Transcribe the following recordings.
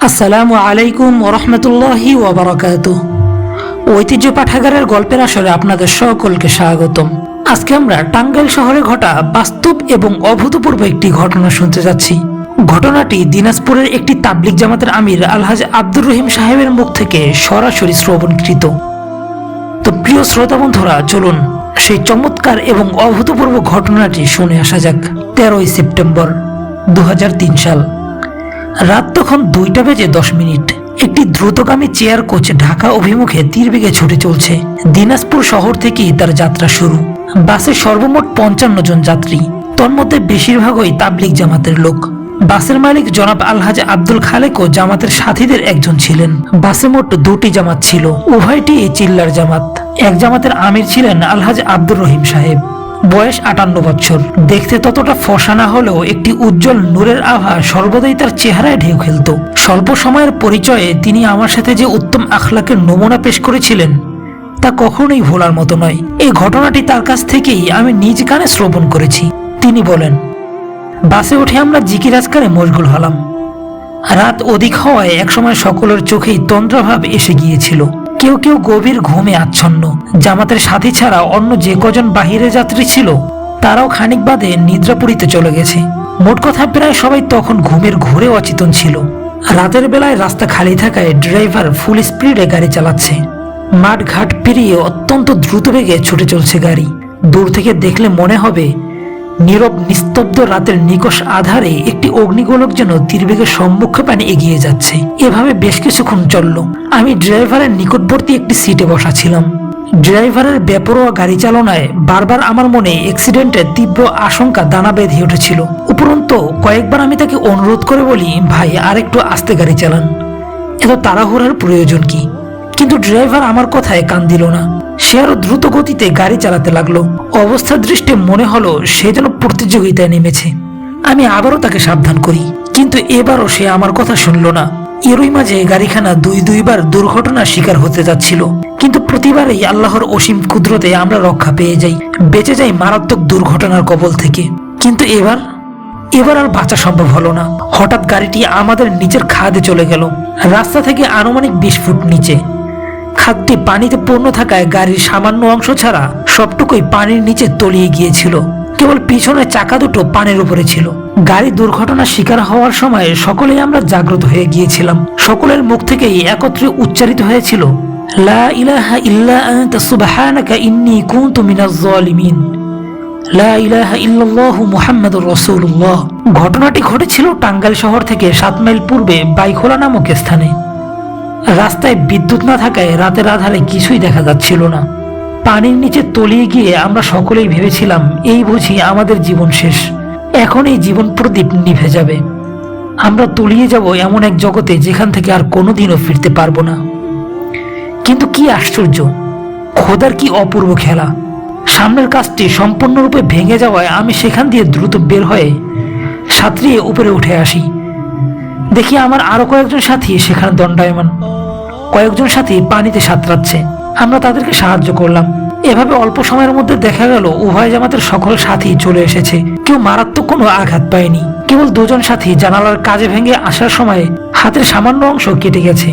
আসসালামু আলাইকুম ওরহমতুল্লাহি ওয়াবারাকাতুহ। ঐতিহ্য পাঠাগারের গল্পের আসরে আপনাদের সকলকে স্বাগতম। আজকে আমরা টাঙ্গাইল শহরে ঘটা বাস্তব এবং অভূতপূর্ব একটি ঘটনা শুনতে যাচ্ছি। ঘটনাটি দিনাজপুরের একটি তাবলিগ জামাতের আমির আলহাজ আব্দুর রহিম সাহেবের মুখ থেকে সরাসরি শ্রবণকৃত। তো প্রিয় শ্রোতা বন্ধুরা, চলুন সেই চমৎকার এবং অভূতপূর্ব ঘটনাটি শুনে আসা যাক। 13ই সেপ্টেম্বর 2003 সাল। রাত তখন 2:10 একটি দ্রুতগামী চেয়ার কোচ ঢাকা অভিমুখে তীরবেগে ছুটে চলছে। দিনাজপুর শহর থেকেই তার যাত্রা শুরু। বাসে সর্বমোট 55 জন যাত্রী, তন্মধ্যে বেশিরভাগই তাবলিগ জামাতের লোক। বাসের মালিক জনাব আলহাজ আব্দুল খালেকও জামাতের সাথীদের একজন ছিলেন। বাসে মোট 2টি জামাত ছিল, উভয়টি চিল্লার জামাত। এক জামাতের আমির ছিলেন আলহাজ আব্দুর রহিম সাহেব, বয়স 58 বছর। দেখতে ততটা ফর্সা না হলেও একটি উজ্জ্বল নূরের আভা সর্বদাই তার চেহারায় ঢেউ খেলত। স্বল্প সময়ের পরিচয়ে তিনি আমার সাথে যে উত্তম আখলাকের নমুনা পেশ করেছিলেন তা কখনোই ভোলার মতো নয়। এই ঘটনাটি তার কাছ থেকেই আমি নিজ কানে শ্রবণ করেছি। তিনি বলেন, বাসে উঠে আমরা জিকির আজকারে মশগুল হলাম। রাত অধিক হওয়ায় একসময় সকলের চোখেই তন্দ্রাভাব এসে গিয়েছিল। কেউ কেউ গভীর ঘুমে আচ্ছন্ন। জামাতের সাথী ছাড়া অন্য যে কজন বাহিরে যাত্রী ছিল তারাও খানিক বাদে নিদ্রাপুরীতে চলে গেছে। মোট কথা প্রায় সবাই তখন ঘুমের ঘোরে অচেতন ছিল। রাতের বেলায় রাস্তা খালি থাকায় ড্রাইভার ফুল স্পিডে গাড়ি চালাচ্ছে। মাঠ ঘাট পেরিয়ে অত্যন্ত দ্রুত বেগে ছুটে চলছে গাড়ি। দূর থেকে দেখলে মনে হবে নীরব নিস্তব্ধ রাতের নিকষ আধারে একটি অগ্নিগোলক যেন তীরবেগের সম্মুখে পানে এগিয়ে যাচ্ছে। এভাবে বেশ কিছুক্ষণ চলল। আমি ড্রাইভারের নিকটবর্তী একটি সিটে বসা ছিলাম। ড্রাইভারের বেপরোয়া গাড়ি চালনায় বারবার আমার মনে অ্যাক্সিডেন্টের তীব্র আশঙ্কা দানা বেঁধে উঠেছিল। উপরন্তু কয়েকবার আমি তাকে অনুরোধ করে বলি, ভাই আর একটু আস্তে গাড়ি চালান, এত তাড়াহুড়ার প্রয়োজন কি? কিন্তু ড্রাইভার আমার কথায় কান দিল না। সে আরো দ্রুত গতিতে গাড়ি চালাতে লাগলো। অবস্থার দৃষ্টে মনে হলো সে যেন প্রতিযোগিতায় নেমেছে। আমি আবারও তাকে সাবধান করি, কিন্তু এবারও সে আমার কথা শুনল না। এরই মাঝে গাড়িখানা দুইবার দুর্ঘটনার শিকার হতে যাচ্ছিল, কিন্তু প্রতিবারই আল্লাহর অসীম কুদরতে আমরা রক্ষা পেয়ে যাই, বেঁচে যাই মারাত্মক দুর্ঘটনার কবল থেকে। কিন্তু এবার আর বাঁচা সম্ভব হলো না। হঠাৎ গাড়িটি আমাদের নিচের খাদে চলে গেল, রাস্তা থেকে আনুমানিক 20 ফুট নিচে। খাদটি পানিতে পূর্ণ থাকায় গাড়ির সামান্য অংশ ছাড়া সবটুকুই পানির নিচে তলিয়ে গিয়েছিল। কেবল পিছনের চাকা দুটো পানির উপরে ছিল। গাড়ি দুর্ঘটনার শিকার হওয়ার সময় সকলেই আমরা জাগ্রত হয়ে গিয়েছিলাম। সকলের মুখ থেকেই একত্রে উচ্চারিত হয়েছিল, লা ইলাহা ইল্লা আনতা সুবহানাকা ইন্নী কুনতু মিনাজ জালিমিন, লা ইলাহা ইল্লাল্লাহু মুহাম্মাদুর রাসূলুল্লাহ। ঘটনাটি ঘটেছিল টাঙ্গাইল শহর থেকে 7 মাইল পূর্বে বাইখোলা নামক স্থানে। রাস্তায় বিদ্যুৎ না থাকায় রাতের আধারে কিছুই দেখা যাচ্ছিল না। পানির নিচে তলিয়ে গিয়ে আমরা সকলেই ভেবেছিলাম এই বুঝি আমাদের জীবন শেষ, এখন এই জীবন প্রদীপ নিভে যাবে। আমরা তলিয়ে যাব এমন এক জগতে যেখান থেকে আর কোনোদিনও ফিরতে পারবো না। কিন্তু কি আশ্চর্য, খোদার কি অপূর্ব খেলা! সামনের কাজটি সম্পূর্ণরূপে ভেঙে যাওয়ায় আমি সেখান দিয়ে দ্রুত বের হয়ে সাঁতরিয়ে উপরে উঠে আসি। দেখি আমার আরো কয়েকজন সাথী সেখানে দণ্ডায়মান। কয়েকজন সাথী পানিতে সাঁতরাচ্ছে। আমরা তাদেরকে সাহায্য করলাম। এভাবে অল্প সময়ের মধ্যে দেখা গেল উভয় জামাতের সকল সাথী চলে এসেছে। কেউ মারাত্মক কোনো আঘাত পায়নি। কেবল 2 জন সাথী জানালার কাজে ভেঙে আসার সময় হাতের সামান্য অংশ কেটে গেছে।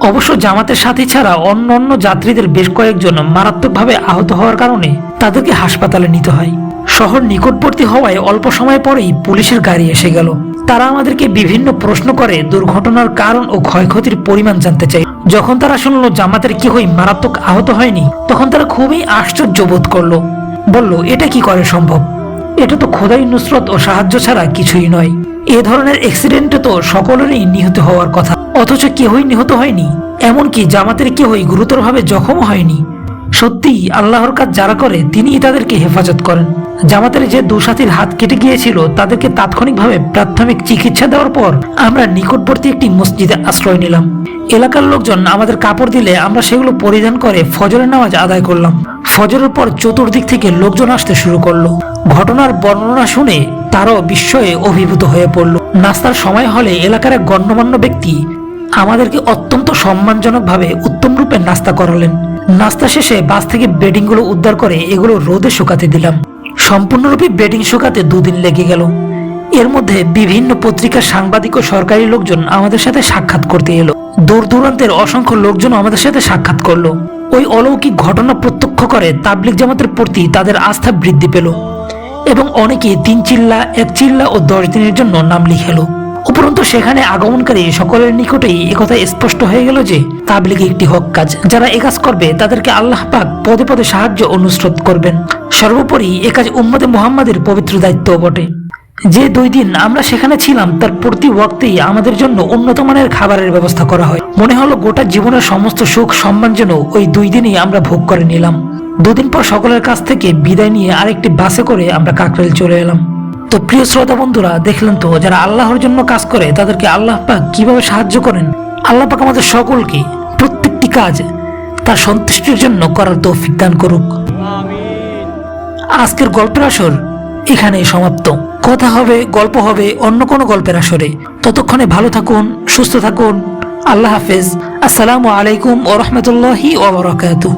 অবশ্য জামাতের সাথী ছাড়া অন্য যাত্রীদের বেশ কয়েকজন মারাত্মকভাবে আহত হওয়ার কারণে তাদেরকে হাসপাতালে নিতে হয়। শহর নিকটবর্তী হওয়ায় অল্প সময় পরেই পুলিশের গাড়ি এসে গেল। তারা আমাদেরকে বিভিন্ন প্রশ্ন করে দুর্ঘটনার কারণ ও ক্ষয়ক্ষতির পরিমাণ জানতে চাই। যখন তারা শুনলো জামাতের কেউই মারাত্মক আহত হয়নি, তখন তারা খুবই আশ্চর্য বোধ করলো। বলল, এটা কি করে সম্ভব? এটা তো খোদাই নুসরত ও সাহায্য ছাড়া কিছুই নয়। এ ধরনের অ্যাক্সিডেন্টে তো সকলেরই নিহত হওয়ার কথা, অথচ কেউই নিহত হয়নি। এমনকি জামাতের কেউই গুরুতরভাবে জখম হয়নি। সত্যিই আল্লাহর কাজ যারা করে তিনিই তাদেরকে হেফাজত করেন। জামাতের যে 2 সাথীর হাত কেটে গিয়েছিল তাদেরকে তাৎক্ষণিকভাবে প্রাথমিক চিকিৎসা দেওয়ার পর আমরা নিকটবর্তী একটি মসজিদে আশ্রয় নিলাম। এলাকার লোকজন আমাদের কাপড় দিলে আমরা সেগুলো পরিধান করে ফজরের নামাজ আদায় করলাম। ফজরের পর চতুর্দিক থেকে লোকজন আসতে শুরু করলো। ঘটনার বর্ণনা শুনে তারাও বিস্ময়ে অভিভূত হয়ে পড়ল। নাস্তার সময় হলে এলাকার এক গণ্যমান্য ব্যক্তি আমাদেরকে অত্যন্ত সম্মানজনকভাবে উত্তম রূপে নাস্তা করালেন। নাস্তা শেষে বাস থেকে বেডিংগুলো উদ্ধার করে এগুলো রোদে শুকাতে দিলাম। সম্পূর্ণরূপে বেডিং শুকাতে 2 দিন লেগে গেল। এর মধ্যে বিভিন্ন পত্রিকার সাংবাদিক ও সরকারি লোকজন আমাদের সাথে সাক্ষাৎ করতে এলো। দূর দূরান্তের অসংখ্য লোকজন আমাদের সাথে সাক্ষাৎ করলো। ওই অলৌকিক ঘটনা প্রত্যক্ষ করে তাবলিগ জামাতের প্রতি তাদের আস্থা বৃদ্ধি পেল এবং অনেকে 3 চিল্লা, 1 চিল্লা ও 10 দিনের জন্য নাম লিখালো। উপরন্তু সেখানে আগমনকারী সকলের নিকটেই একথা স্পষ্ট হয়ে গেল যে তাবলিগ একটি হক কাজ। যারা এ কাজ করবে তাদেরকে আল্লাহ পাক পদে পদে সাহায্য ও নুসরত করবেন। সর্বোপরি এ কাজ উম্মতে মুহাম্মাদের পবিত্র দায়িত্ব বটে। যে 2 দিন আমরা সেখানে ছিলাম তার প্রতি ওয়াক্তেই আমাদের জন্য উন্নত মানের খাবারের ব্যবস্থা করা হয়। মনে হলো গোটা জীবনের সমস্ত সুখ সম্মান যেন ওই 2 দিনই আমরা ভোগ করে নিলাম। 2 দিন পর সকলের কাছ থেকে বিদায় নিয়ে আরেকটি বাসে করে আমরা কাকরাইল চলে এলাম। তো প্রিয় শ্রোতা বন্ধুরা, দেখলেন তো যারা আল্লাহর জন্য কাজ করে তাদেরকে আল্লাহ পাক কিভাবে সাহায্য করেন। আল্লাহ পাক আমাদের সকলকে প্রত্যেকটি কাজ তার সন্তুষ্টির জন্য করার তৌফিক দান করুক। আজকের গল্পের আসর এখানেই সমাপ্ত। কথা হবে, গল্প হবে অন্য কোনো গল্পের আসরে। ততক্ষণে ভালো থাকুন, সুস্থ থাকুন। আল্লাহ হাফেজ। আসসালামু আলাইকুম ওয়া রাহমাতুল্লাহি ওয়া বারাকাতুহু।